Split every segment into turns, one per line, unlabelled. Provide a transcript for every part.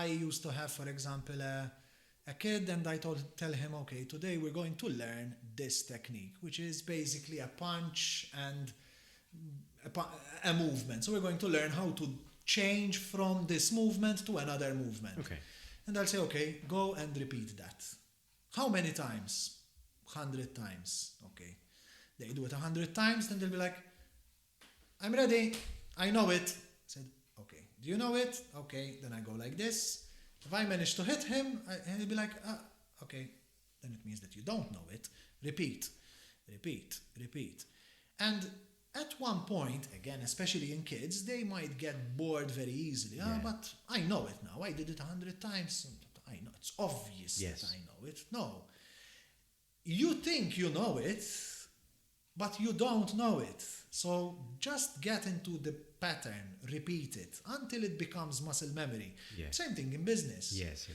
I used to have, for example, a kid, and I tell him, okay, today we're going to learn this technique, which is basically a punch and a movement. So we're going to learn how to change from this movement to another movement.
Okay.
And I'll say, okay, go and repeat that. How many times? 100 times. Okay. They do it 100 times, then they'll be like, I'm ready. I know it. I said, okay. Do you know it? Okay. Then I go like this. If I manage to hit him, he'll be like, okay. Then it means that you don't know it. Repeat, repeat, repeat. And at one point, again, especially in kids, they might get bored very easily.
Yeah.
But I know it now. I did it 100 times. I know. It's obvious
Yes.
that I know it. No. You think you know it, but you don't know it. So just get into the pattern, repeat it until it becomes muscle memory.
Yeah.
Same thing in business.
Yes.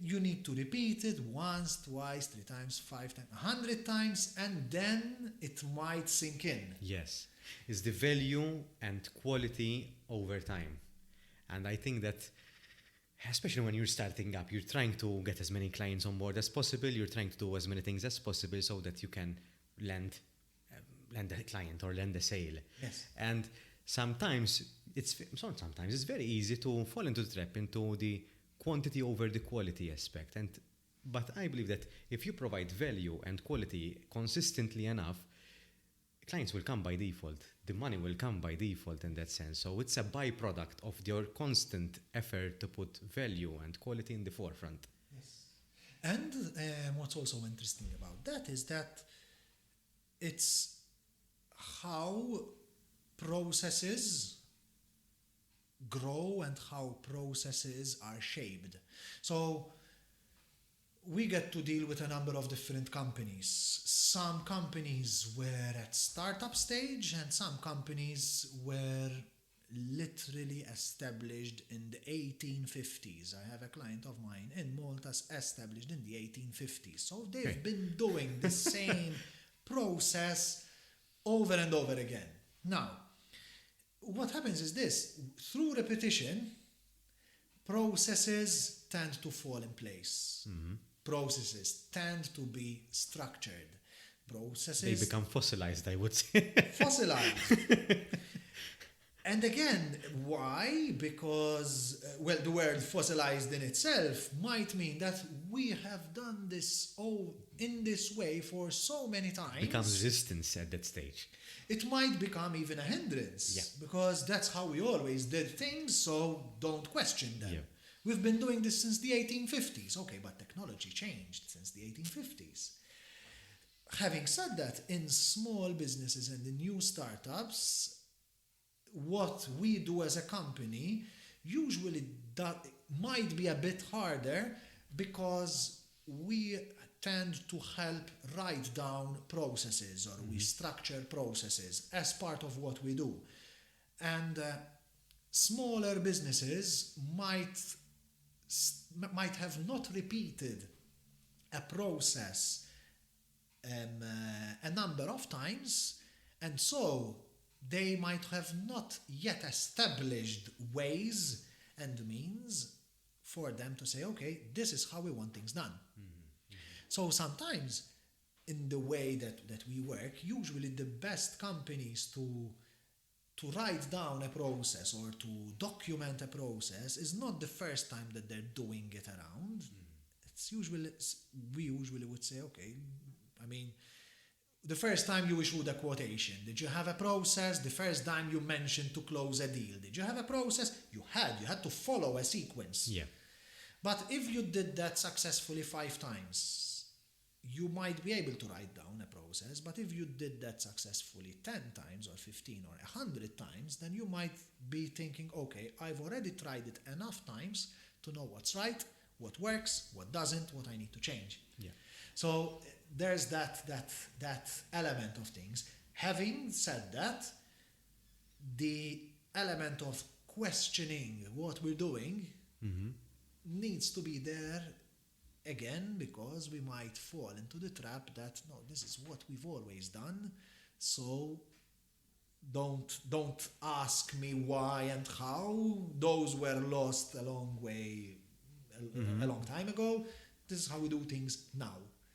You need to repeat it once, twice, 3 times, 5 times, 100 times, and then it might sink in.
Yes. It's the value and quality over time. And I think that, especially when you're starting up, you're trying to get as many clients on board as possible, you're trying to do as many things as possible so that you can land a client or land a sale.
Yes.
And sometimes it's very easy to fall into the trap, into the quantity over the quality aspect. But I believe that if you provide value and quality consistently enough, clients will come by default. The money will come by default in that sense. So it's a byproduct of your constant effort to put value and quality in the forefront.
Yes. And what's also interesting about that is that it's how processes grow and how processes are shaped. So we get to deal with a number of different companies. Some companies were at startup stage and some companies were literally established in the 1850s. I have a client of mine in Malta established in the 1850s. So they've been doing the same process over and over again. Now, what happens is this: through repetition, processes tend to fall in place.
Mm-hmm.
Processes tend to be structured.
They
Processes
become fossilized, I would say.
fossilized. And again, why? Because, the word fossilized in itself might mean that we have done this in this way for so many times.
Becomes resistance at that stage.
It might become even a hindrance.
Yeah.
Because that's how we always did things, so don't question them.
Yeah.
We've been doing this since the 1850s. Okay, but technology changed since the 1850s. Having said that, in small businesses and in new startups, what we do as a company usually might be a bit harder because we tend to help write down processes, or we structure processes as part of what we do. And smaller businesses might have not repeated a process a number of times, and so they might have not yet established ways and means for them to say, okay, this is how we want things done. So sometimes in the way that we work, usually the best companies to write down a process or to document a process is not the first time that they're doing it around. We usually would say, okay, the first time you issued a quotation, did you have a process? The first time you mentioned to close a deal, did you have a process? You had to follow a sequence.
Yeah.
But if you did that successfully 5 times, you might be able to write down a process. But if you did that successfully 10 times or 15 or 100 times, then you might be thinking, okay, I've already tried it enough times to know what's right, what works, what doesn't, what I need to change.
Yeah.
So there's that element of things. Having said that, the element of questioning what we're doing needs to be there again, because we might fall into the trap that, no, this is what we've always done, so don't ask me why and how. Those were lost a long time ago. This is how we do things now.